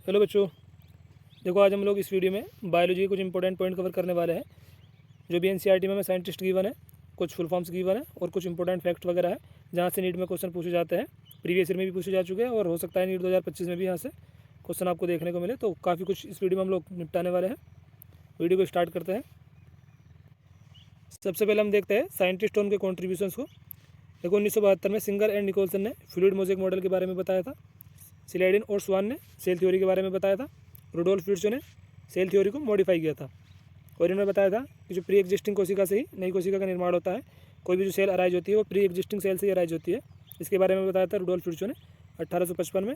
Hello बच्चों, देखो आज हम लोग इस वीडियो में बायोलॉजी के कुछ इंपॉर्टेंट पॉइंट कवर करने वाले हैं। जो भी एनसीईआरटी में साइंटिस्ट गिवन है, कुछ फुल फॉर्म्स गिवन है और कुछ इंपॉर्टेंट फैक्ट वगैरह है जहाँ से नीट में क्वेश्चन पूछे जाते हैं। प्रीवियस ईयर में भी पूछे जा चुके हैं और हो सकता है नीट 2025 में भी यहाँ से क्वेश्चन आपको देखने को मिले। तो काफ़ी कुछ इस वीडियो में हम लोग निपटाने वाले हैं। वीडियो को स्टार्ट करते हैं। सबसे पहले हम देखते हैं साइंटिस्ट और उनके कॉन्ट्रीब्यूशंस को। देखो 1972 में सिंगर एंड निकोलसन ने फ्लूइड मोज़ेक मॉडल के बारे में बताया था। सिलेडिन और स्वान ने सेल थ्योरी के बारे में बताया था। रुडोल्फ विर्चो ने सेल थ्योरी को मॉडिफाई किया था और इन्होंने बताया था कि जो प्री एग्जिस्टिंग कोशिका से ही नई कोशिका का निर्माण होता है। कोई भी जो सेल अराइज होती है वो प्री एग्जिस्टिंग सेल से ही अराइज होती है। इसके बारे में बताया था रुडोल्फ विर्चो ने 1855 में।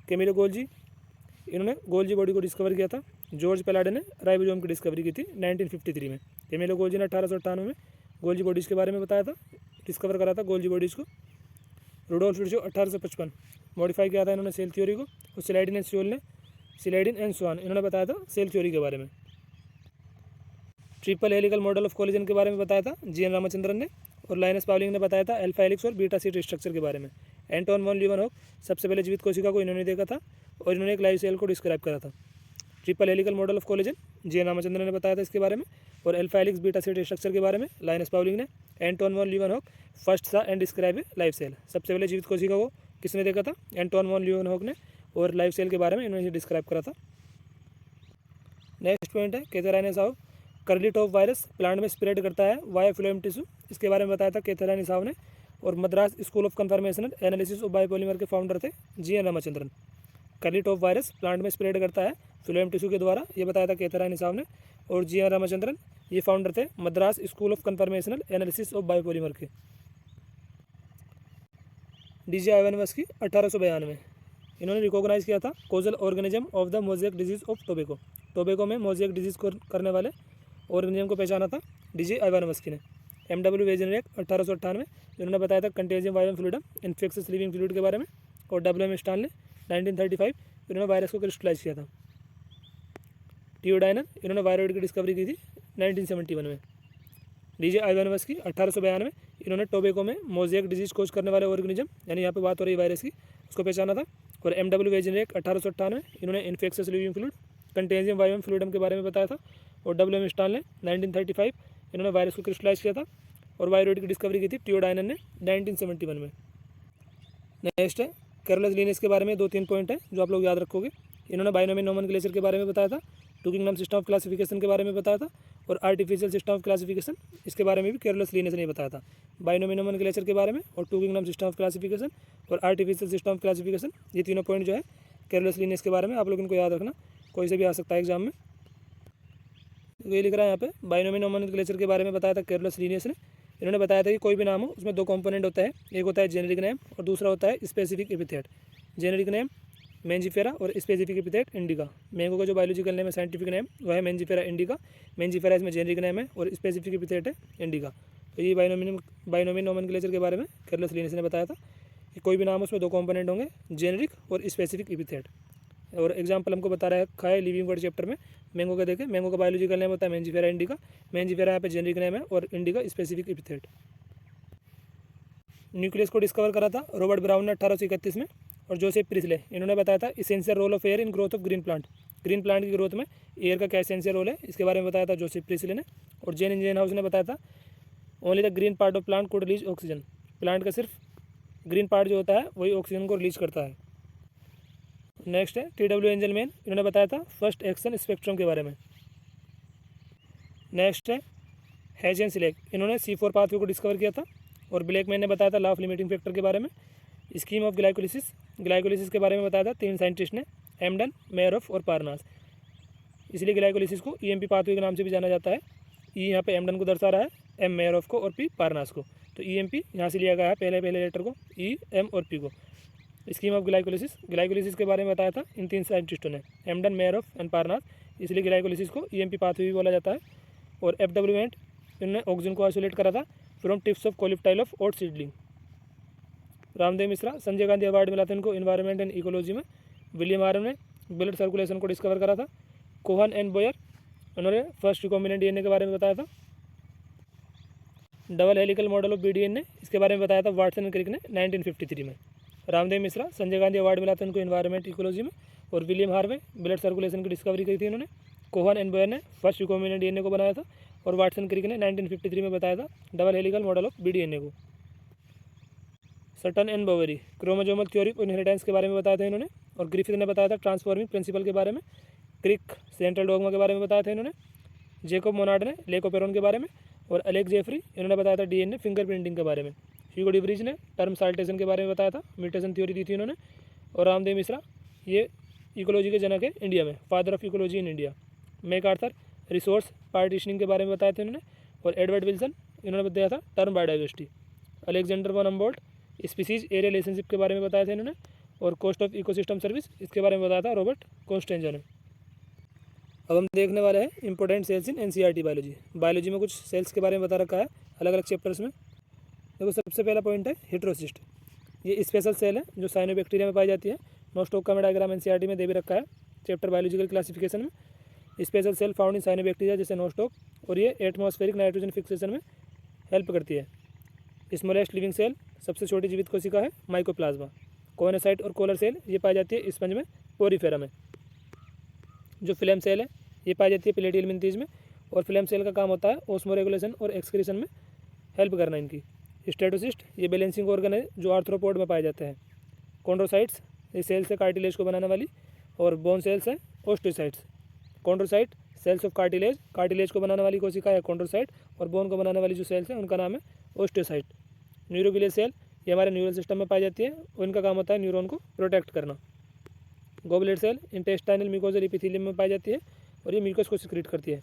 कैमिलो गोल्जी, इन्होंने गोल्जी बॉडी को डिस्कवर किया था। जॉर्ज पेलाडे ने राइबोसोम की डिस्कवरी की थी 1953 में। कैमिलो गोल्जी ने 1898 में गोल्जी बॉडीज़ के बारे में बताया था, डिस्कवर करा था गोल्जी बॉडीज़ को। रुडोल्फ विर्चो 1855 मॉडिफाई किया था इन्होंने सेल थ्योरी को। और सिलेडिन एंड स्वान इन्होंने बताया था सेल थ्योरी के बारे में। Triple helical model of collagen के बारे में बताया था जी.एन. रामचंद्रन ने। और लाइनस पाउलिंग ने बताया था अल्फा हेलिक्स और बीटा शीट स्ट्रक्चर के बारे में। एंटोन वॉन लीeuwenhoek सबसे पहले जीवित कोशिका को इन्होंने देखा था और इन्होंने एक लाइव सेल को डिस्क्राइब करा था। Triple helical model of collagen G N. Ramachandran ने बताया था इसके बारे में। और alpha helix beta sheet structure के बारे में लाइनस पाउलिंग ने। एंटोन वॉन लीeuwenhoek first saw and describe a live cell. सबसे पहले जीवित कोशिका को किसने देखा था? एंटोन वॉन लीeuwenhoek ने। और लाइव सेल के बारे में इन्होंने डिस्क्राइब करा था। नेक्स्ट पॉइंट है कैथेराइनिसाउ। कर्ली टॉप वायरस प्लांट में स्प्रेड करता है वाया फ्लोएम टिश्यू। इसके बारे में बताया था कैथेराइनिसाउ ने। और Madras school of conformational analysis of biopolymer के फाउंडर थे GN. Ramachandran. Curly top virus plant में स्प्रेड करता है फ्लोएम टिश्यू के द्वारा, ये बताया था कैथेराइनिसाउ ने। और जी.एन. रामचंद्रन ये फाउंडर थे Madras school of conformational analysis of biopolymer के। डी.जे. आइवानोव्स्की 1892 इन्होंने रिकॉग्नाइज किया था causal organism of the mosaic disease of tobacco. Tobacco में मोज़ेक डिजीज को करने वाले ऑर्गेनिज्म को पहचाना था डी.जे. आइवानोव्स्की ने। M.W. वेजनरेक 1898 इन्होंने बताया था contagium वायरम fluidum infectious living fluid के बारे में। और W.M. स्टानले 1935 इन्होंने वायरस को क्रिस्टलाइज किया था। टियोडाइनन इन्होंने वायरॉइड की डिस्कवरी की थी 1971 में। डी.जे. आइवानोव्स्की 1892 इन्होंने टोबैको में मोज़ेक डिजीज कोज करने वाले ऑर्गेनिज्म, यानी यहाँ पे बात हो रही वायरस की, उसको पहचाना था। और M.W. वेजनरेक 1898 इन्होंने infectious living fluid contagium वायरम fluidum के बारे में बताया था। और W.M. स्टानले 1935 इन्होंने वायरस को क्रिस्टलाइज किया था और वायरॉइड की डिस्कवरी की थी टियोडाइनन ने 1971 में। नेक्स्ट है कैरोलस लीनियस के बारे में 2-3 पॉइंट है जो आप लोग याद रखोगे। इन्होंने बाइनोमियल नोमेनक्लेचर के बारे में बताया था। Two kingdom system of classification के बारे में बताया था। और आर्टिफिशियल सिस्टम ऑफ क्लासिफिकेशन इसके बारे में भी कैरोलस लीनियस ने बताया था। बाइनोमियल नोमेनक्लेचर के बारे में और two kingdom system of classification और आर्टिफिशियल सिस्टम ऑफ क्लासिफिकेशन, ये तीनों पॉइंट जो है कैरोलस लीनियस के बारे में, आप लोग इनको याद रखना, कोई से भी आ सकता है एग्जाम में। ये लिख रहा है यहाँ पे बाइनोमियल नोमेनक्लेचर के बारे में बताया था कैरोलस लीनियस ने। इन्होंने बताया था कि कोई भी नाम हो उसमें 2 कंपोनेंट होता है, एक होता है जेनेरिक नेम और दूसरा होता है स्पेसिफिक एपिथेट। जेनेरिक नेम मेंजिफेरा और स्पेसिफिक एपिथेट इंडिका। मैंगो का जो बायोलॉजिकल नेम है, साइंटिफिक नेम, वह है मेंजिफेरा इंडिका। मेंजिफेरा इसमें जेनेरिक नेम है और स्पेसिफिक एपिथेट है इंडिका। तो ये बाइनोमियल नोमेनक्लेचर के बारे में कैरोलस लीनियस ने बताया था कि कोई भी नाम उसमें 2 कंपोनेंट होंगे, जेनेरिक और स्पेसिफिक एपिथेट। और एग्जाम्पल हमको बता रखा है लिविंग वर्ड चैप्टर में। मैंगो का देखें, मैंगो का बायोलॉजिकल नेम होता है मेंजिफेरा इंडिका। मेंजिफेरा यहाँ पे जेनेरिक नेम है और इंडिका स्पेसिफिक एपिथेट। न्यूक्लियस को डिस्कवर करा था रॉबर्ट ब्राउन ने 1831 में। और जोसेफ प्रिस्ले इन्होंने बताया था essential role of air in growth of green plant. Green plant की ग्रोथ में एयर का क्या एसेंशियल रोल है, इसके बारे में बताया था जोसेफ प्रिस्ले ने। और जेन इंजनहाउस ने बताया था only the green part of plant code release oxygen. Plant का सिर्फ ग्रीन पार्ट जो होता है वही ऑक्सीजन को रिलीज करता है। नेक्स्ट है T.W. एंजलमैन, इन्होंने बताया था फर्स्ट एक्शन स्पेक्ट्रम के बारे में। नेक्स्ट है हैज एंड सिलेक, इन्होंने C4 पाथवे को डिस्कवर किया था। और ब्लैकमैन ने बताया था लॉ ऑफ लिमिटिंग फैक्टर के बारे में। स्कीम ऑफ ग्लाइकोलिसिस के बारे में बताया था 3 साइंटिस्ट ने, एमडन, मेयरॉफ और पारनास। इसलिए ग्लाइकोलिसिस को EMP पाथवे के नाम से भी जाना जाता है। ई यहाँ पे एमडन को दर्शा रहा है, एम मेयरॉफ को और पी पारनास को। तो EMP यहाँ से लिया गया है पहले लेटर को, ई, एम और पी को। स्कीम ऑफ ग्लाइकोलिसिस के बारे में बताया था इन 3 साइंटिस्टों ने, एमडन, मेयरॉफ एंड पारनास। इसलिए ग्लाइकोलिसिस को EMP पाथवे भी बोला जाता है। और F.W. वेंट, इन्होंने ऑक्सीजन को आइसोलेट करा था from tips of coleoptile of oat seedling. Ramdeo Mishra, Sanjay Gandhi award मिला था इनको इन्वायरमेंट एंड इकोलॉजी में। विलियम आरम ने ब्लड सर्कुलेशन को डिस्कवर करा था। कोहन एंड बोयर, उन्होंने फर्स्ट रिकॉम्बिनेंट DNA के बारे में बताया था। Double helical model of BDN ने इसके बारे में बताया था वाटसन एंड क्रिक ने 1953 में। रामदेव मिश्रा, संजय गांधी अवार्ड मिला था उनको इन्वायरमेंट इकोलॉजी में। और विलियम हार्वे ब्लड सर्कुलेशन की डिस्कवरी की थी इन्होंने। कोहन एंड बोयर ने फर्स्ट रिकॉम्बिनेंट डीएनए को बनाया था। और वाटसन क्रिक ने 1953 में बताया था double helical model of B DNA को। Sutton and Boveri chromosomal theory और इनहेरिटेंस के बारे में बताया था इन्होंने। और ग्रिफिथ ने बताया था ट्रांसफॉर्मिंग प्रिंसिपल के बारे में। क्रिक सेंट्रल डोगमा के बारे में बताया था इन्होंने। जेकोब मोनार्ड ने लेकोपेरोन के बारे में। और अलेक्स जेफरी इन्होंने बताया था डीएनए फिंगरप्रिंटिंग के बारे में। ह्यूगो डिब्रीज ने टर्म साल्टेशन के बारे में बताया था, म्यूटेशन थ्योरी दी थी इन्होंने। और रामदेव मिश्रा ये इकोलॉजी के जनक है इंडिया में, father of ecology in India. MacArthur resource partitioning के बारे में बताए थे इन्होंने। और एडवर्ड विल्सन इन्होंने बताया था term biodiversity. Alexander one Humboldt species area relationship के बारे में बताया था इन्होंने। और कॉस्ट ऑफ इकोसिस्टम सर्विस इसके बारे में बताया था रॉबर्ट कोस्टेंजर ने। अब हम देखने वाले हैं important cells in NCERT biology. Biology में कुछ सेल्स के बारे में बता रखा है अलग अलग चैप्टर्स में। देखो सबसे पहला पॉइंट है हेटेरोसिस्ट। ये स्पेशल सेल है जो साइनोबैक्टीरिया में पाई जाती है। नोस्टोक का डायग्राम एनसीईआरटी में दे भी रखा है चैप्टर बायोलॉजिकल क्लासिफिकेशन में। Special cell found in cyanobacteria जैसे नोस्टोक। और ये एटमॉस्फेरिक नाइट्रोजन फिक्सेशन में हेल्प करती है। स्मॉलेस्ट लिविंग सेल सबसे छोटी जीवित कोशिका है माइकोप्लाज्मा। कोनोसाइट और कोलर सेल ये पाई जाती है स्पंज में पोरीफेरा में। जो फिल्म सेल है ये पाई जाती है प्लेटियल मिंथीज में। और फिल्म सेल का काम होता है ऑस्मो रेगुलेशन और एक्सक्रीशन में हेल्प करना इनकी। स्टेटोसिस्ट ये बैलेंसिंग ऑर्गन है जो आर्थ्रोपोड में पाए जाते हैं। कॉन्ड्रोसाइट्स ये सेल्स है कार्टिलेज को बनाने वाली। और बोन सेल्स है osteocytes. Chondrocyte cells of cartilage, cartilage को बनाने वाली कोशिका है कॉन्ड्रोसाइट। और बोन को बनाने वाली जो सेल्स है उनका नाम है ओस्टियोसाइट। न्यूरोगिलियर सेल ये हमारे न्यूरल सिस्टम में पाई जाती है और इनका काम होता है न्यूरॉन को प्रोटेक्ट करना। Goblet cell intestinal mucosal epithelium में पाई जाती है और ये म्यूकस को सिक्रीट करती है।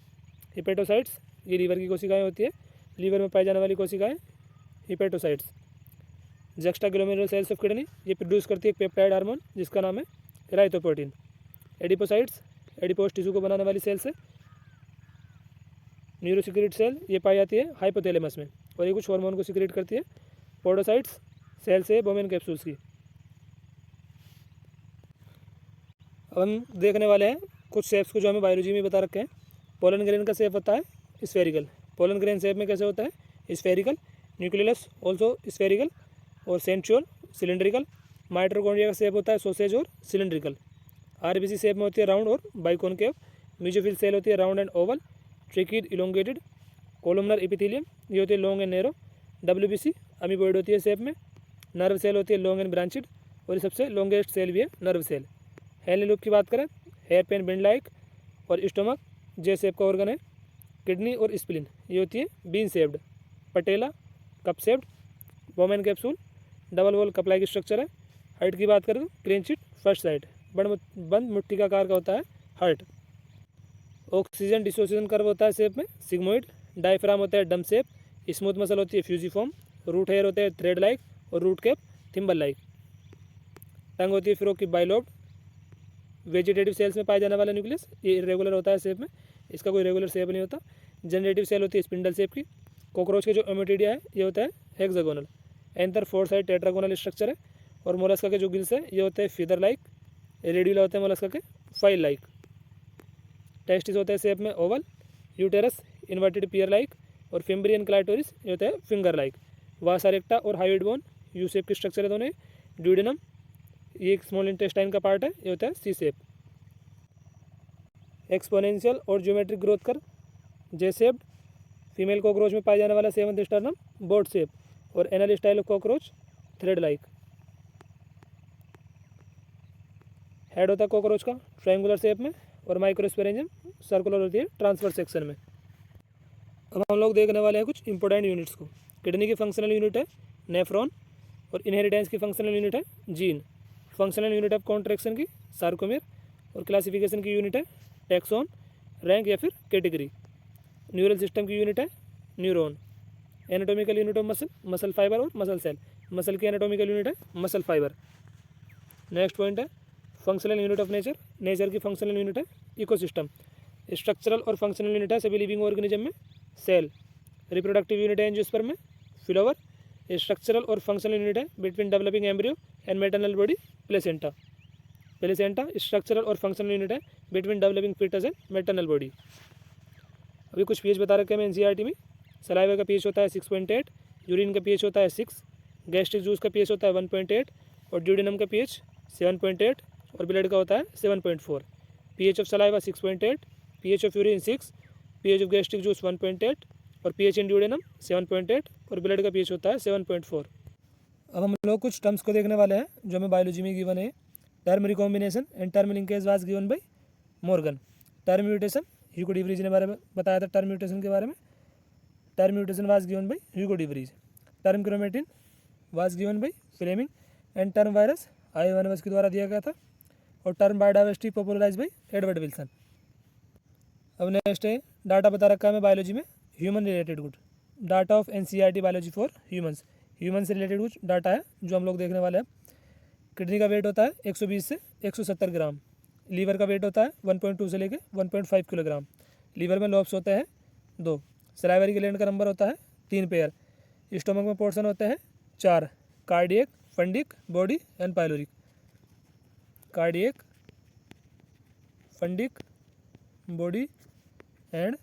हिपेटोसाइट्स ये लीवर की कोशिकाएं होती है, लीवर में पाई जाने वाली कोशिकाएं hepatocytes. Juxtaglomerular cells of kidney ये प्रोड्यूस करती है पेप्टाइड हार्मोन जिसका नाम है इराइथोपोएटिन। एडिपोसाइट्स एडिपोस टिश्यू को बनाने वाली सेल्स है। न्यूरोसिक्रेट सेल ये पाई जाती है हाइपोथैलेमस में और ये कुछ हार्मोन को सिक्रेट करती है। पोडोसाइट्स सेल्स है बोमेन कैप्सूल्स की। अब हम देखने वाले हैं कुछ शेप्स को जो हमें बायोलॉजी में बता रखे हैं। पोलन ग्रेन का शेप होता है स्फेरिकल। पोलन ग्रेन शेप में कैसे होता है स्फेरिकल। Nucleus also spherical. और सेंट्रियोल सिलेंड्रिकल। माइटोकॉन्ड्रिया का शेप होता है सॉसेज और सिलेंड्रिकल। आरबीसी शेप में होती है राउंड और बाइकॉनकेव। म्यूजोफिल सेल होती है round and oval. Tracheid elongated. Columnar epithelium ये होती है long and narrow. WBC amoeboid होती है शेप में। नर्व सेल होती है लॉन्ग एंड ब्रांचेड। और ये सबसे लॉन्गेस्ट सेल भी है नर्व सेल। हेनली लूप की बात करें हेयर पेन बेंड लाइक। और स्टोमक जे शेप का ऑर्गन है। किडनी और स्प्लिन ये होती है bean shaped. Patella cup shaped. Bowman capsule double wall cup like की स्ट्रक्चर है। हाइट की बात करें तो क्रेंचिट फर्स्ट साइड बंद मुट्ठी का आकार का होता है हार्ट। ऑक्सीजन डिसोसिएशन कर्व होता है शेप में सिग्मोइड। डायफ्राम होता है डम शेप। स्मूथ मसल होती है फ्यूजिफॉर्म। रूट हेयर होता है थ्रेड लाइक और रूट कैप थिम्बल लाइक। टंग होती है फिर की बाइलोब्ड। वेजिटेटिव सेल्स में पाया जाने वाला न्यूक्लियस ये इरेगुलर होता है शेप में, इसका कोई रेगुलर शेप नहीं होता। जनरेटिव सेल होती है स्पिंडल शेप की। कॉकरोच के जो ओमेटिडिया है ये होता है hexagonal. Anther four side tetragonal structure है। और मोलस्का के जो गिल्स है ये होते हैं फीदर लाइक। रेडियोला होते हैं मोलस्का के फाइल लाइक। टेस्टिस होते हैं शेप में ओवल। यूटेरस इन्वर्टेड पियर लाइक। और फिम्ब्रियन क्लाइटोरिस ये होता है फिंगर लाइक। वासा रेक्टा और हाइड बोन यू शेप की स्ट्रक्चर है दोनों। ड्यूडेनम ये एक स्मॉल इंटेस्टाइन का पार्ट है ये होता है सी शेप। एक्सपोनेंशियल और ज्योमेट्रिक ग्रोथ कर जे शेप्ड। फीमेल कॉकरोच में पाया जाने वाला सेवंथ स्टर्नम बोट शेप। और anal style of cockroach thread like. Head होता है कॉकरोच का ट्रायंगुलर शेप में। और माइक्रोस्पेरेंजियम सर्कुलर होती है ट्रांसफर सेक्शन में। अब हम लोग देखने वाले हैं कुछ इंपॉर्टेंट यूनिट्स को। किडनी की फंक्शनल यूनिट है नेफ्रॉन। और इनहेरिटेंस की फंक्शनल यूनिट है gene. Functional unit of contraction की सार्कोमेर। और क्लासिफिकेशन की यूनिट है टैक्सॉन, रैंक या फिर कैटेगरी। न्यूरल सिस्टम की यूनिट है neuron. Anatomical unit of muscle muscle fibre और मसल सेल। मसल की एनाटॉमिकल यूनिट है मसल फाइबर। नेक्स्ट पॉइंट है functional unit of nature. Nature की फंक्शनल यूनिट है इकोसिस्टम। स्ट्रक्चरल और फंक्शनल यूनिट है सभी लिविंग ऑर्गेनिज्म में सेल। रिप्रोडक्टिव यूनिट है एंजियोस्पर्म में फ्लावर। स्ट्रक्चरल और फंक्शनल यूनिट है between developing embryo and maternal body placenta. Placenta structural और फंक्शनल यूनिट है between developing foetus and maternal body. अभी कुछ पीएच बता रखे हैं एनसीईआरटी में। सलाइवा का पीएच होता है 6.8। यूरिन का पीएच होता है 6। गैस्ट्रिक जूस का पीएच होता है 1.8। और ड्यूडेनम का pH 7.8 और ब्लड का होता है 7.4। pH of saliva 6.8, pH of urine 6, pH of gastric juice 1.8 और pH इन ड्यूडेनम 7.8 और ब्लड का pH होता है 7.4। अब हम लोग कुछ टर्म्स को देखने वाले हैं जो हमें बायोलॉजी में गिवन है। Term recombination and term linkage was given bye Morgan. Term mutation Hugo de Vries ने बारे में बताया था टर्म म्यूटेशन के बारे में। Term mutation was given by Hugo de Vries. Term chromatin was given by Flemming and term virus आई1 के द्वारा दिया गया था। और term biodiversity popularise by Edward Wilson. अब नेक्स्ट है डाटा बता रखा है बायोलॉजी में human related good. Data of NCERT biology for humans. Human से रिलेटेड कुछ डाटा है जो हम लोग देखने वाले हैं। किडनी का वेट होता है 120 से 170 ग्राम। लीवर का वेट होता है 1.2 से लेके 1.5 किलोग्राम। लीवर में लोब्स होते हैं 2। सलाइवरी ग्लैंड का नंबर होता है 3 पेयर। स्टोमक में पोर्शन होते हैं 4। Cardiac, fundic, body and pyloric. Cardiac, fundic, body and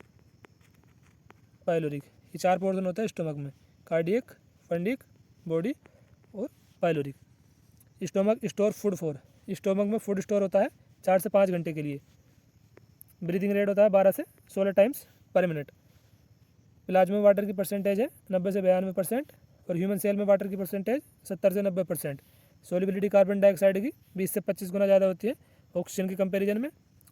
pyloric, ये 4 पोर्शन होता है स्टोमक में। कार्डियक, फंडिक, बॉडी और pyloric. Stomach store food for. Stomach में फूड स्टोर होता है 4 से 5 घंटे के लिए। ब्रीदिंग रेट होता है 12 से 16 टाइम्स पर मिनट। प्लाज्मा में वाटर की परसेंटेज है 90 से 92% और ह्यूमन सेल में वाटर की परसेंटेज 70 से 90%। सोलिबिलिटी कार्बन डाइऑक्साइड की 20 से 25 गुना ज़्यादा होती है ऑक्सीजन के कंपैरिजन में।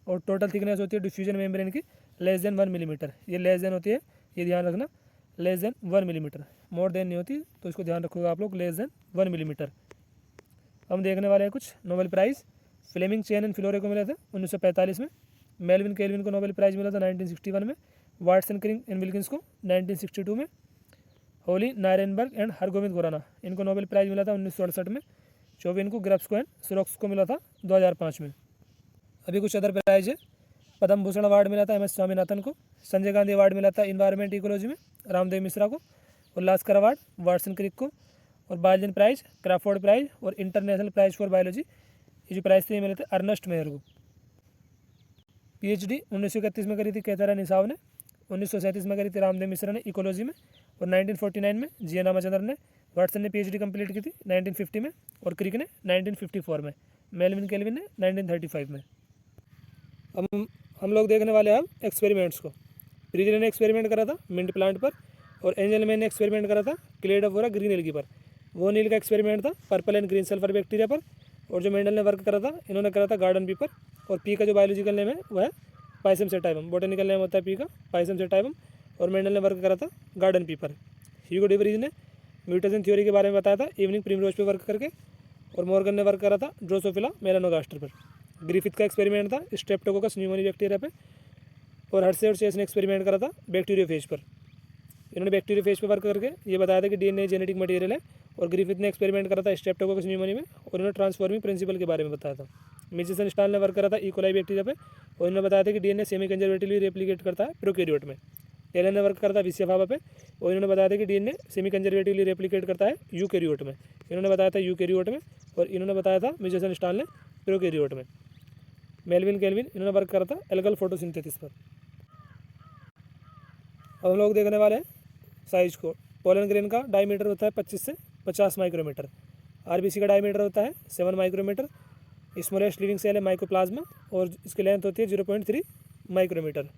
और टोटल थिकनेस होती है डिफ्यूजन मेम्ब्रेन की लेस देन 1 मिलीमीटर। ये लेस देन होती है, ये ध्यान रखना, less than 1 millimetre. More than नहीं होती, तो इसको ध्यान रखोगे आप लोग, लेस देन 1 मिलीमीटर। हम देखने वाले हैं कुछ Nobel prize. Fleming, Chain and Florey को मिले थे 1945 में। मेलविन केल्विन को नोबेल प्राइज़ मिला था 1961 में। वाटसन, क्रिंग एंड विल्किंस को 1962 में। होली, नायरेनबर्ग एंड हरगोविंद खुराना, इनको नोबेल प्राइज़ मिला था 1968 में। चौबिन को, ग्रब्स को एंड सिरोक्स को मिला था 2005 में। अभी कुछ अदर प्राइज है। पद्म भूषण अवार्ड मिला था एम एस स्वामीनाथन को। संजय गांधी अवार्ड मिला था इन्वायरमेंट इकोलॉजी में रामदेव मिश्रा को। उल्लासकर अवार्ड वाटसन क्रिक को। और बार्जन प्राइज, क्राफोर्ड प्राइज और इंटरनेशनल प्राइज फॉर बायोलॉजी, ये जो प्राइज थे ये मिले थे अर्नेस्ट मेयर को। पीएचडी 1931 में करी थी कैथरा निसाव ने। 1937 में करी थी रामदेव मिश्रा ने इकोलॉजी में। और 1949 में जी रामचंद्रन ने। वाटसन ने पीएचडी कंप्लीट की थी 1950 में और क्रिक ने 1954 में। मेलविन केल्विन ने 1935 में। हम लोग देखने वाले हैं एक्सपेरिमेंट्स को। प्रीजर ने एक्सपेरिमेंट करा था मिंट प्लांट पर और एंजल मैन ने एक्सपेरिमेंट करा था क्लेडोफोरा ग्रीन एल्गी पर। वो नील का एक्सपेरिमेंट था purple and green sulphur bacteria पर। और जो मेंडल ने वर्क करा था, इन्होंने करा था गार्डन पी पर। और पी का जो बायोलॉजिकल नेम है वह है पाइसम सेटाइवम। बोटेनिकल नेम होता है पी का पाइसम सेटाइवम। और मेंडल ने वर्क करा था गार्डन पी पर। ह्यूगो डी व्रीज ने म्यूटेशन थ्योरी के बारे में बताया था इवनिंग प्रिमरोज पे वर्क करके। और मॉर्गन ने वर्क करा था ड्रोसोफिला मेलानोगास्टर पर। ग्रिफिथ का एक्सपेरिमेंट था स्ट्रेप्टोकोकस न्यूमोनी बैक्टीरिया पे। और हर्शे और चेस ने एक्सपेरिमेंट करा था बैक्टीरियोफेज पर। इन्होंने बैक्टीरियोफेज पे वर्क करके ये बताया था कि डीएनए जेनेटिक मटेरियल है। और ग्रिफिथ ने एक्सपेरिमेंट करा था स्ट्रेप्टोकोकस न्यूमोनी में और इन्होंने ट्रांसफॉर्मिंग प्रिंसिपल के बारे में बताया था। मिचेसन स्टाल ने वर्क करा था इकोलाई बैक्टीरिया पे और इन्होंने बताया था कि डीएनए सेमी कंजर्वेटिवली रेप्लिकेट करता है प्रोकैरियोट में। टेलर ने वर्क करा था विसिया फावा पे और इन्होंने बताया था कि डीएनए सेमी कंजर्वेटिवली रेप्लिकेट करता है यूकैरियोट में। इन्होंने बताया था यूकैरियोट में और इन्होंने बताया था मिचेसन स्टाल ने प्रोकैरियोट में। मेलविन केल्विन इन्होंने वर्क करा था एल्गल फोटोसिंथेसिस पर। अब हम लोग देखने वाले हैं साइज को। पोलन ग्रेन का डायमीटर होता है 25 से 50 माइक्रोमीटर। आरबीसी का डायमीटर होता है 7 माइक्रोमीटर। स्मॉलेस्ट लिविंग सेल है माइकोप्लाज्मा और इसकी लेंथ होती है 0.3 माइक्रोमीटर।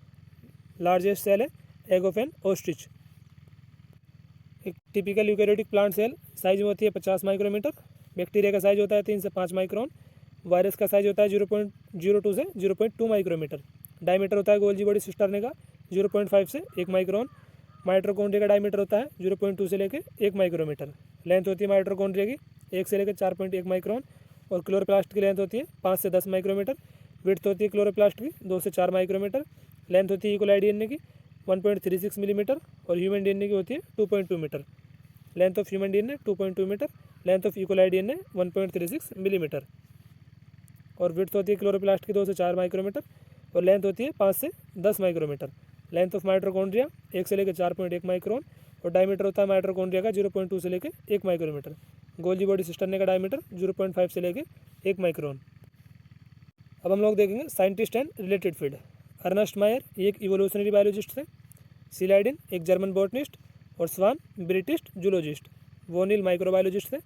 लार्जेस्ट सेल है एग ऑफ एन ऑस्ट्रिच। एक typical eukaryotic plant cell size में होती है 50 माइक्रोमीटर। बैक्टीरिया का साइज होता है 3 से 5 माइक्रोन। वायरस का साइज होता है 0.02 से 0.2 माइक्रोमीटर। डायमीटर होता है गोल्जी बॉडी सिस्टर्ने का 0.5 से 1 माइक्रोन। माइटोकॉन्ड्रिया का डायमीटर होता है 0.2 से लेकर 1 माइक्रोमीटर। लेंथ होती है माइटोकॉन्ड्रिया की 1 से लेकर 4.1 माइक्रोन। और क्लोरोप्लास्ट की लेंथ होती है 5 से 10 माइक्रोमीटर। विड्थ होती है क्लोरोप्लास्ट की 2 से 4 माइक्रोमीटर। लेंथ होती है इकोलाई डीएनए की 1.36 मिलीमीटर और ह्यूमन डीएनए की होती है 2.2 metre. Length of human DNA 2.2 metre. Length of E coli DNA 1.36 millimetre. और विड्थ होती है क्लोरोप्लास्ट की 2 से 4 माइक्रोमीटर और लेंथ होती है 5 से 10 माइक्रोमीटर। लेंथ ऑफ माइटोकॉन्ड्रिया 1 से लेकर 4.1 माइक्रोन और डायमीटर होता है माइटोकॉन्ड्रिया का 0.2 से लेकर 1 माइक्रोमीटर। गोल्जी बॉडी सिस्टर्ने का डायमीटर 0.5 से लेकर 1 माइक्रोन। अब हम लोग देखेंगे scientist and related field. Ernst Mayr एक इवोल्यूशनरी बायोलॉजिस्ट थे। सिलाइडिन एक जर्मन बॉटनिस्ट और स्वान ब्रिटिश जूलॉजिस्ट। वोनिल माइक्रोबायोलॉजिस्ट थे।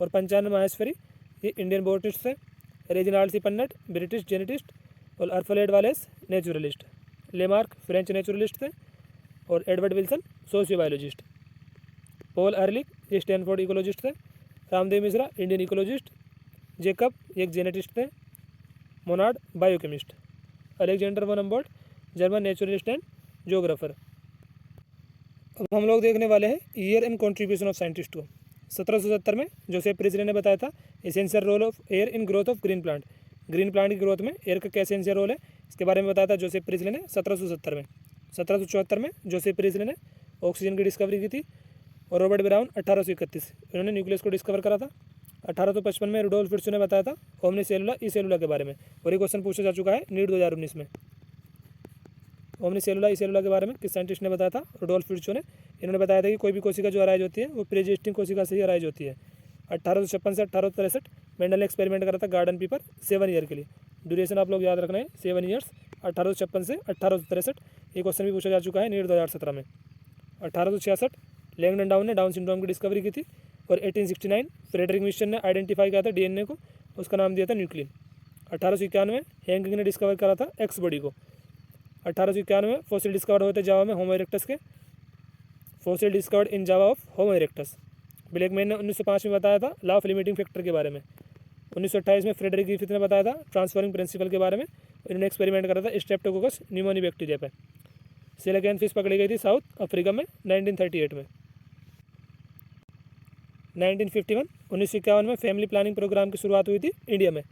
और पंचानन माहेश्वरी ये इंडियन बोटनिस्ट थे। रेजिनाल्ड सी पन्नट ब्रिटिश जेनेटिस्ट और Alfred wireless naturalist. Lamarck French naturalist थे और एडवर्ड विल्सन सोशियोबायोलॉजिस्ट। पॉल अर्लिक ये स्टैनफोर्ड इकोलॉजिस्ट थे। Ramdev Mishra Indian ecologist. Jacob एक जेनेटिस्ट थे। Monod biochemist. Alexander one Humboldt German naturalist and geographer. अब हम लोग देखने वाले हैं year and contribution of scientist को। 1770 में जोसेफ प्रिस्ले ने बताया था essential role of air in growth of green plant. Green plant की ग्रोथ में एयर का क्या एसेंशियल रोल है इसके बारे में बताया था जोसेफ प्रिस्ले ने 1770 में। 1774 में जोसेफ प्रिस्ले ने ऑक्सीजन की डिस्कवरी की थी और रॉबर्ट ब्राउन 1831 इन्होंने न्यूक्लियस को डिस्कवर करा था। 1855 में रुडोल्फ फिट्जो ने बताया था ओमनी सेलुला ई सेलुला के बारे में और ये क्वेश्चन पूछा जा चुका है नीट 2019 में। ओमनी सेलुला ई सेलुला के बारे में किस साइंटिस्ट ने बताया था? रुडोल्फ फिट्जो ने। इन्होंने बताया था कि कोई भी कोशिका जो अराइज होती है वो प्रीएग्जिस्टिंग कोशिका से ही अराइज होती है। 1856 से 1863 मेंडल ने एक्सपेरिमेंट करा था गार्डन पी पर 7 ईयर के लिए। ड्यूरेशन आप लोग याद रखना है 7 ईयर्स। 1856 से 1863 ये क्वेश्चन भी पूछा जा चुका है नीट 2017 में। 1866 लैंगडन डाउन ने डाउन सिंड्रोम की डिस्कवरी की थी और 1869 फ्रेडरिक मिशन ने आइडेंटिफाई किया था डीएनए को, उसका नाम दिया था न्यूक्लिन। 1891 हैंकिंग ने डिस्कवर करा था एक्स बॉडी को। 1891 में फॉसिल डिस्कवर हुए थे जावा में होमो इरेक्टस के। Fossil discovered in Java of homo erectus. Blackman ने 1905 में बताया था लॉ ऑफ लिमिटिंग फैक्टर के बारे में। 1928 में फ्रेडरिक ग्रिफिथ ने बताया था ट्रांसफरिंग प्रिंसिपल के बारे में। इन्होंने एक्सपेरिमेंट करा था स्ट्रेप्टोकोकस न्यूमोनी बैक्टीरिया पे। सिलिकन फिश पकड़ी गई थी साउथ अफ्रीका में 1938 में। 1951 में फैमिली प्लानिंग प्रोग्राम की शुरुआत हुई थी इंडिया में।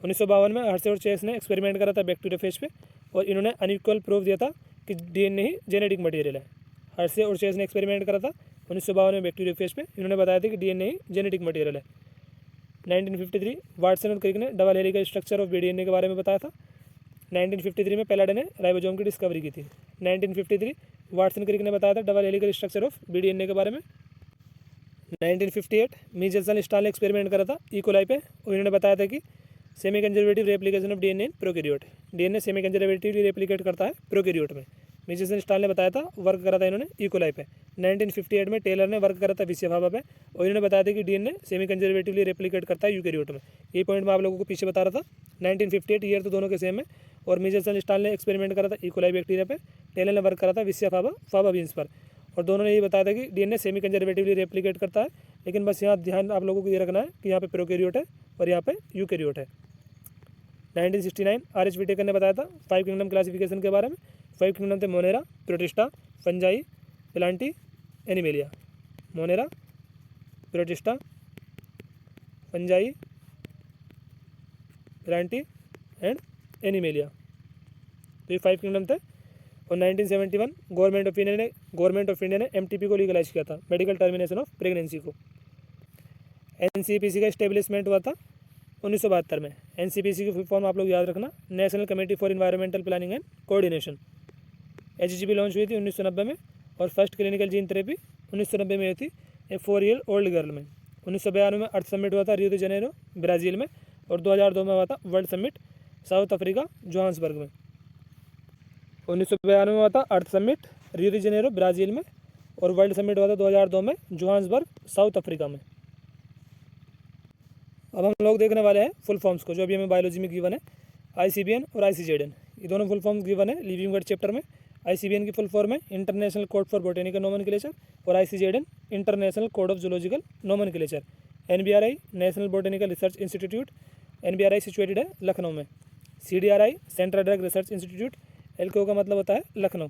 1952 में हर्शे और चेस ने एक्सपेरिमेंट करा था बैक्टीरियोफेज पे और इन्होंने अनइक्वल प्रूफ दिया था कि डीएनए ही जेनेटिक मटेरियल है। हर्शे और चेस ने एक्सपेरिमेंट करा था 1952 में बैक्टीरियोफेज पे। इन्होंने बताया था कि डीएनए ही जेनेटिक मटेरियल है। 1953 वाटसन और क्रिक ने double helical structure of DNA के बारे में बताया था। 1953 में पेलाडे ने राइबोसोम की डिस्कवरी की थी। 1953 वाटसन क्रिक ने बताया था डबल हेलिकल स्ट्रक्चर ऑफ बीडीएनए के बारे में। 1958 मीजल्सन स्टाल ने एक्सपेरिमेंट करा था इकोलाई पे और इन्होंने बताया था कि semi conservative replication of DNA in prokaryote. DNA semi conservatively replicate करता है प्रोकैरियोट में। मीजल्सन स्टाल ने बताया था, वर्क करा था इन्होंने इकोलाई पे। 1958 में टेलर ने वर्क करा था विसियाफावा पे और इन्होंने बताया था कि डीएनए सेमी कंजर्वेटिवली रेप्लिकेट करता है यूकैरियोट में। ये पॉइंट मैं आप लोगों को पीछे बता रहा था। 1958 ईयर तो दोनों के सेम है और मीजल्सन स्टाल ने एक्सपेरिमेंट करा था इकोलाई बैक्टीरिया पे। टेलर ने वर्क करा था विसियाफावा फावा बीन्स पर और दोनों ने ये बताया था कि डीएनए सेमी कंजर्वेटिवली रेप्लिकेट करता है। लेकिन बस यहाँ ध्यान आप लोगों को ये रखना है कि यहाँ पे प्रोकैरियोट है और यहाँ पे यूकैरियोट है। 1969 आर.एच. व्हिटेकर ने बताया था 5 किंगडम क्लासिफिकेशन के बारे में। 5 किंगडम थे Monera, protista, fungi, Plantae, animalia. Monera, protista, fungi, Plantae and animalia. तो ये 5 किंगडम थे। और 1971 गवर्नमेंट ऑफ इंडिया ने एमटीपी को लीगलाइज किया था, मेडिकल टर्मिनेशन ऑफ प्रेगनेंसी को। एनसीपीसी का इस्टेब्लिशमेंट हुआ था 1972 में। एनसीपीसी की फुल फॉर्म आप लोग याद रखना, national committee for environmental planning and coordination. HGP launch हुई थी 1990 में और फर्स्ट क्लिनिकल जीन थेरेपी 1990 में हुई थी एक 4 ईयर ओल्ड गर्ल में। 1992 में अर्थ समिट हुआ था रियो डी जनेरो ब्राज़ील में और 2002 में हुआ था world summit South Africa Johannesburg में। 1992 में हुआ था earth summit Rio de Janeiro Brazil में और वर्ल्ड समिट हुआ था 2002 में जोहान्सबर्ग साउथ अफ्रीका में। अब हम लोग देखने वाले हैं फुल फॉर्म्स को जो अभी हमें बायोलॉजी में गिवन है। आईसीबीएन और आईसीजेडएन ये दोनों फुल फॉर्म्स गिवन है लिविंग वर्ड चैप्टर में। आईसीबीएन की फुल फॉर्म है international code for botanical nomenclature और ICZN international code of zoological nomenclature. NBRI national botanical research institute, NBRI situated है लखनऊ में। CDRI central drug research institute, LKO का मतलब होता है Lucknow.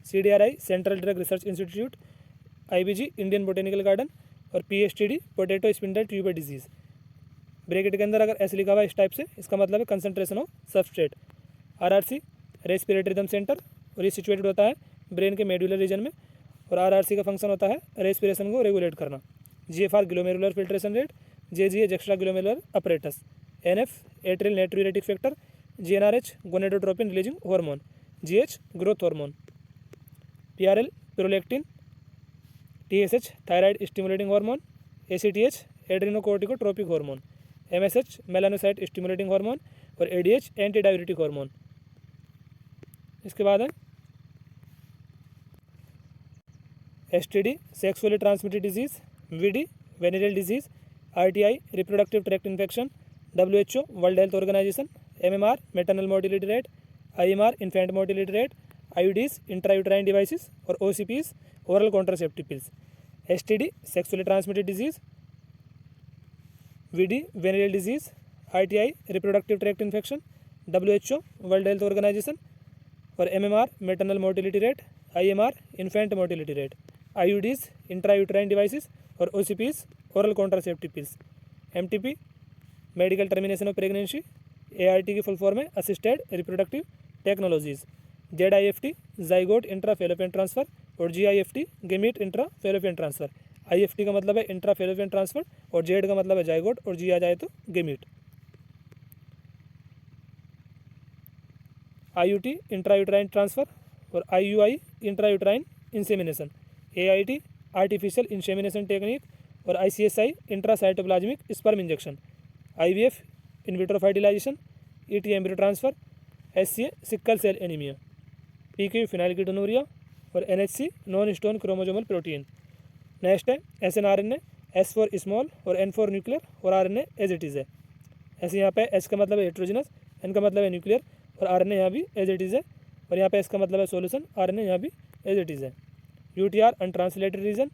CDRI central drug research institute, IBG Indian botanical garden और PSTD potato spindle tuber disease. Bracket के अंदर अगर ऐसे लिखा हुआ है इस टाइप से, इसका मतलब है concentration of substrate. RRC respiratory rhythm centre और ये सिचुएटेड होता है ब्रेन के मेडुलर रीजन में और आरआरसी का फंक्शन होता है रेस्पिरेशन को रेगुलेट करना। GFR glomerular filtration rate, JGH extra glomerular apparatus, NF atrial natriuretic factor, GnRH gonadotropin releasing hormone, GH growth hormone, PRL prolactin, TSH thyroid stimulating hormone, ACTH adrenocorticotropic hormone, MSH melanocyte stimulating hormone और ADH anti diabetic hormone. इसके बाद है STD sexually transmitted disease, VD venereal disease, RTI reproductive tract infection, WHO World Health Organization, MMR maternal mortality rate, IMR infant mortality rate, IUDs intrauterine devices और OCPs oral contraceptive pills, STD sexually transmitted disease, VD venereal disease, RTI reproductive tract infection, WHO World Health Organization और MMR maternal mortality rate, IMR infant mortality rate, IUDs intrauterine devices और OCPs oral contraceptive pills, MTP medical termination of pregnancy, ART की full form है assisted reproductive technologies, ZIFT zygote intra fallopian transfer और GIFT gamete intra fallopian transfer. IFT का मतलब है intra fallopian transfer और Z का मतलब है जाइगोट और G आ जाए तो गेमीट। IUT इंट्रायूट्राइन ट्रांसफर और IUI intrauterine insemination, AIT artificial insemination technique और ICSI intracytoplasmic sperm injection, IVF in vitro fertilisation, ET embryo transfer, SCA sickle cell anaemia, PQ phenylketonuria और NHC non histone chromosomal protein. Next है SNRNA, S for small और N for nuclear और RNA as it is है। ऐसे यहाँ पे S का मतलब है हेट्रोजिनस, N का मतलब है न्यूक्लियर और RNA यहाँ भी एज इट इज़ है और यहाँ पे S का मतलब है सोल्यूशन, RNA यहाँ भी एज इट इज़ है। UTR untranslated region.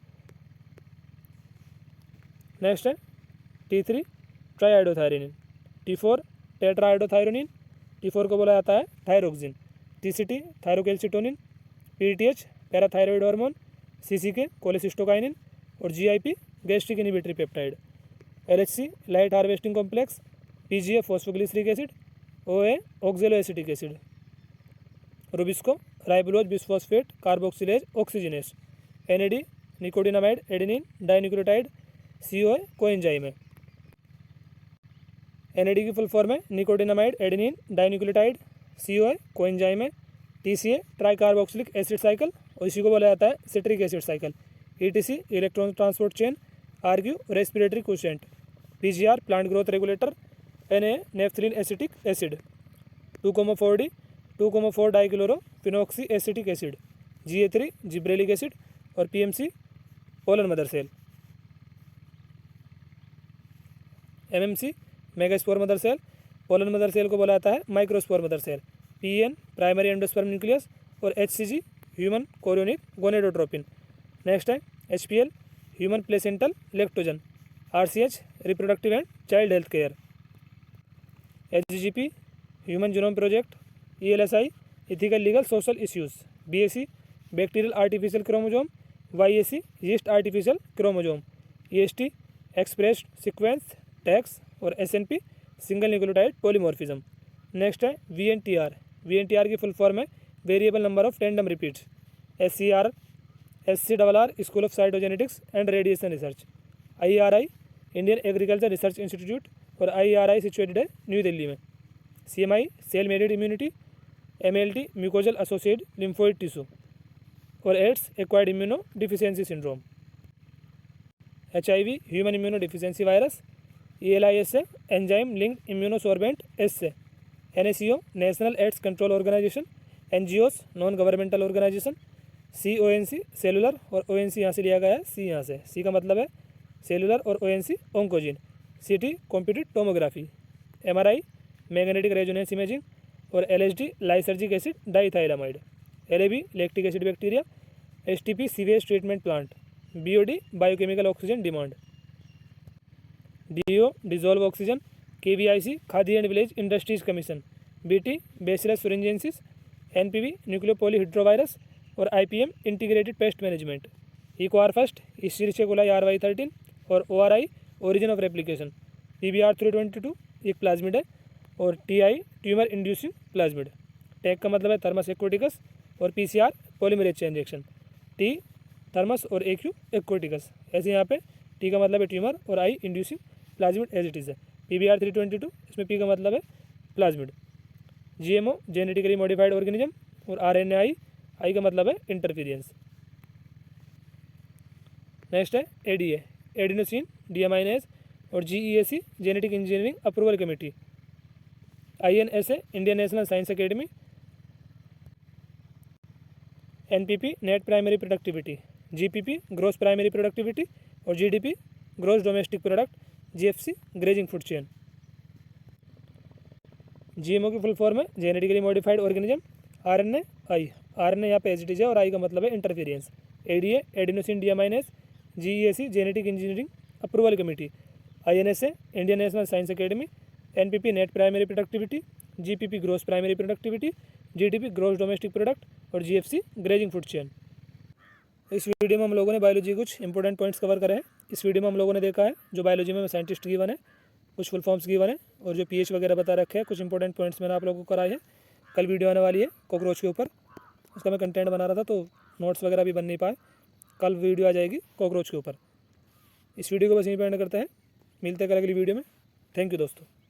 नेक्स्ट है T3 ट्राइआइडोथायरोनिन, T4 टेट्राआइडोथायरोनिन, T4 को बोला जाता है thyroxine, TCT थायरोकेल्सिटोनिन, PTH parathyroid hormone, CCK cholecystokinin और GIP gastric inhibitory peptide, LHC light harvesting complex, PGA phosphoglyceric acid, OA ऑक्जेलो acetic acid, Rubisco राइबोलोज bisphosphate carboxylase oxygenase, NAD nicotinamide adenine dinucleotide, COA coenzyme है। NAD की full form है nicotinamide adenine dinucleotide, COA coenzyme है, TCA tricarboxylic acid cycle और इसी को बोला जाता है citric acid cycle, ETC electron transport chain, RQ respiratory quotient, PGR plant growth regulator, NA naphthalene acetic acid, 2,4D 2,4 dichloro phenoxy acetic acid, GA3 gibberellic acid और PMC pollen mother cell, MMC megaspore mother cell, pollen mother cell को बोला जाता है microspore mother cell, PEN primary endosperm nucleus और HCG human chorionic gonadotropin. Next है HPL human placental lactogen, RCH reproductive and child health care, HGP human genome project, ELSI ethical legal social issues, BAC bacterial artificial chromosome, YAC yeast artificial chromosome, EST expressed sequence tags और SNP single nucleotide polymorphism. Next है VNTR की full form है variable number of random repeats, SCRR school of cytogenetics and radiation research, IRI Indian agriculture research institute और IRI situated है New Delhi में, CMI cell mediated immunity, MLT mucosal associated lymphoid tissue और AIDS acquired immuno deficiency syndrome, HIV human immuno deficiency virus, ELIS है enzyme linked immunosorbent S है, NACO national AIDS control organization, NGOs non governmental organization, CONC cellular और ONC यहाँ से लिया गया है, C यहाँ से, C का मतलब है सेलुलर और ONC oncogene, CT computed tomography, MRI magnetic resonance imaging और LSD lysergic acid diethylamide, LAB lactic acid bacteria, STP sewage treatment plant, BOD biochemical oxygen demand, DO dissolved oxygen, KVIC Khadi and village industries commission, BT Bacillus thuringiensis, NPV nucleopolyhedrovirus और IPM integrated pest management, EcoR first Escherichia coli RY13 और ORI origin of replication, PBR 322 एक plasmid है और TI tumour inducing plasmid, tag का मतलब है Thermus aquaticus और PCR polymerase chain reaction, T thermos और AQ एक्वेटिकस। ऐसे यहाँ पे T का मतलब है ट्यूमर और I inducing plasmid as it is है, PBR 322 इसमें P का मतलब है plasmid, GMO genetically modified organism और RNAi I का मतलब है इंटरफीरेंस। नेक्स्ट है ADA एडिनोसिन डीएमाइनेज और GEAC genetic engineering approval committee, INSA Indian national science academy, NPP net primary productivity, GPP gross primary productivity और GDP gross domestic product, GFC grazing food chain. GMO की full form है genetically modified organism, RNAi। RNA यहाँ पे as है और आई का मतलब है interference. ADA adenosine deaminase, GEAC genetic engineering approval committee, INSA Indian national science academy, NPP net primary productivity, GPP gross primary productivity, GDP gross domestic product और GFC grazing food chain. इस video में हम लोगों ने biology कुछ important points cover करे हैं। इस वीडियो में हम लोगों ने देखा है जो बायोलॉजी में साइंटिस्ट गिवन है, कुछ फुल फॉर्म्स गिवन है और जो pH वगैरह बता रखे हैं, कुछ इंपॉर्टेंट पॉइंट्स मैंने आप लोगों को कराए हैं। कल वीडियो आने वाली है कॉकरोच के ऊपर, उसका मैं कंटेंट बना रहा था तो नोट्स वगैरह भी बन नहीं पाए। कल वीडियो आ जाएगी कॉकरोच के ऊपर। इस वीडियो को बस यहीं पे एंड करते हैं, मिलते हैं कल अगली वीडियो में। थैंक यू दोस्तों।